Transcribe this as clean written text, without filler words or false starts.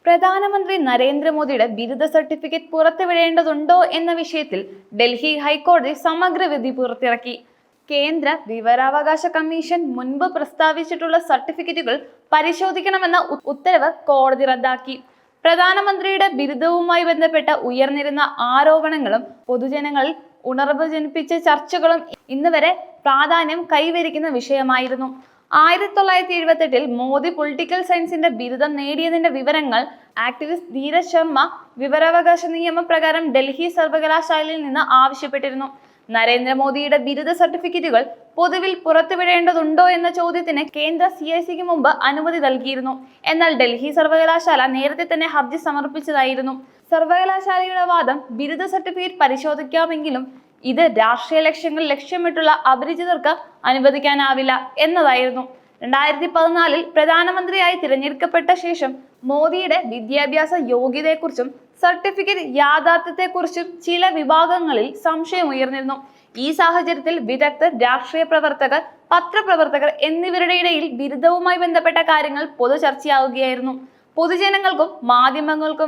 പ്രധാനമന്ത്രി നരേന്ദ്രമോദിയുടെ ബിരുദ സർട്ടിഫിക്കറ്റ് പുറത്തുവിടേണ്ടതുണ്ടോ എന്ന വിഷയത്തിൽ ഡൽഹി ഹൈക്കോടതി സമഗ്ര വിധി പുറത്തിറക്കി. കേന്ദ്ര വിവരാവകാശ കമ്മീഷൻ മുൻപ് പ്രസ്താവിച്ചിട്ടുള്ള സർട്ടിഫിക്കറ്റുകൾ പരിശോധിക്കണമെന്ന ഉത്തരവ് കോടതി റദ്ദാക്കി. പ്രധാനമന്ത്രിയുടെ ബിരുദവുമായി ബന്ധപ്പെട്ട ഉയർന്നിരുന്ന ആരോപണങ്ങളും പൊതുജനങ്ങളിൽ ഉണർവ് ജനിപ്പിച്ച ചർച്ചകളും ഇന്ന് വരെ പ്രാധാന്യം കൈവരിക്കുന്ന വിഷയമായിരുന്നു. 1978 മോദി പൊളിറ്റിക്കൽ സയൻസിന്റെ ബിരുദം നേടിയതിന്റെ വിവരങ്ങൾ ആക്ടിവിസ്റ്റ് ധീരജ് ശർമ്മ വിവരാവകാശ നിയമപ്രകാരം ഡൽഹി സർവകലാശാലയിൽ നിന്ന് ആവശ്യപ്പെട്ടിരുന്നു. നരേന്ദ്രമോദിയുടെ ബിരുദ സർട്ടിഫിക്കറ്റുകൾ പൊതുവിൽ പുറത്തുവിടേണ്ടതുണ്ടോ എന്ന ചോദ്യത്തിന് കേന്ദ്ര CICക്ക് മുമ്പ് അനുമതി നൽകിയിരുന്നു. എന്നാൽ ഡൽഹി സർവകലാശാല നേരത്തെ തന്നെ ഹർജി സമർപ്പിച്ചതായിരുന്നു. സർവകലാശാലയുടെ വാദം ബിരുദ സർട്ടിഫിക്കറ്റ് പരിശോധിക്കാമെങ്കിലും ഇത് രാഷ്ട്രീയ ലക്ഷ്യങ്ങൾ ലക്ഷ്യമിട്ടുള്ള അപരിചിതർക്ക് അനുവദിക്കാനാവില്ല എന്നതായിരുന്നു. 2014 പ്രധാനമന്ത്രിയായി തിരഞ്ഞെടുക്കപ്പെട്ട ശേഷം മോദിയുടെ വിദ്യാഭ്യാസ യോഗ്യതയെക്കുറിച്ചും സർട്ടിഫിക്കറ്റ് യാഥാർത്ഥ്യത്തെക്കുറിച്ചും ചില വിഭാഗങ്ങളിൽ സംശയം ഉയർന്നിരുന്നു. ഈ സാഹചര്യത്തിൽ വിദഗ്ധർ, രാഷ്ട്രീയ പ്രവർത്തകർ, പത്രപ്രവർത്തകർ എന്നിവരുടെ ഇടയിൽ ബിരുദവുമായി ബന്ധപ്പെട്ട കാര്യങ്ങൾ പൊതു ചർച്ചയാവുകയായിരുന്നു. പൊതുജനങ്ങൾക്കും മാധ്യമങ്ങൾക്കും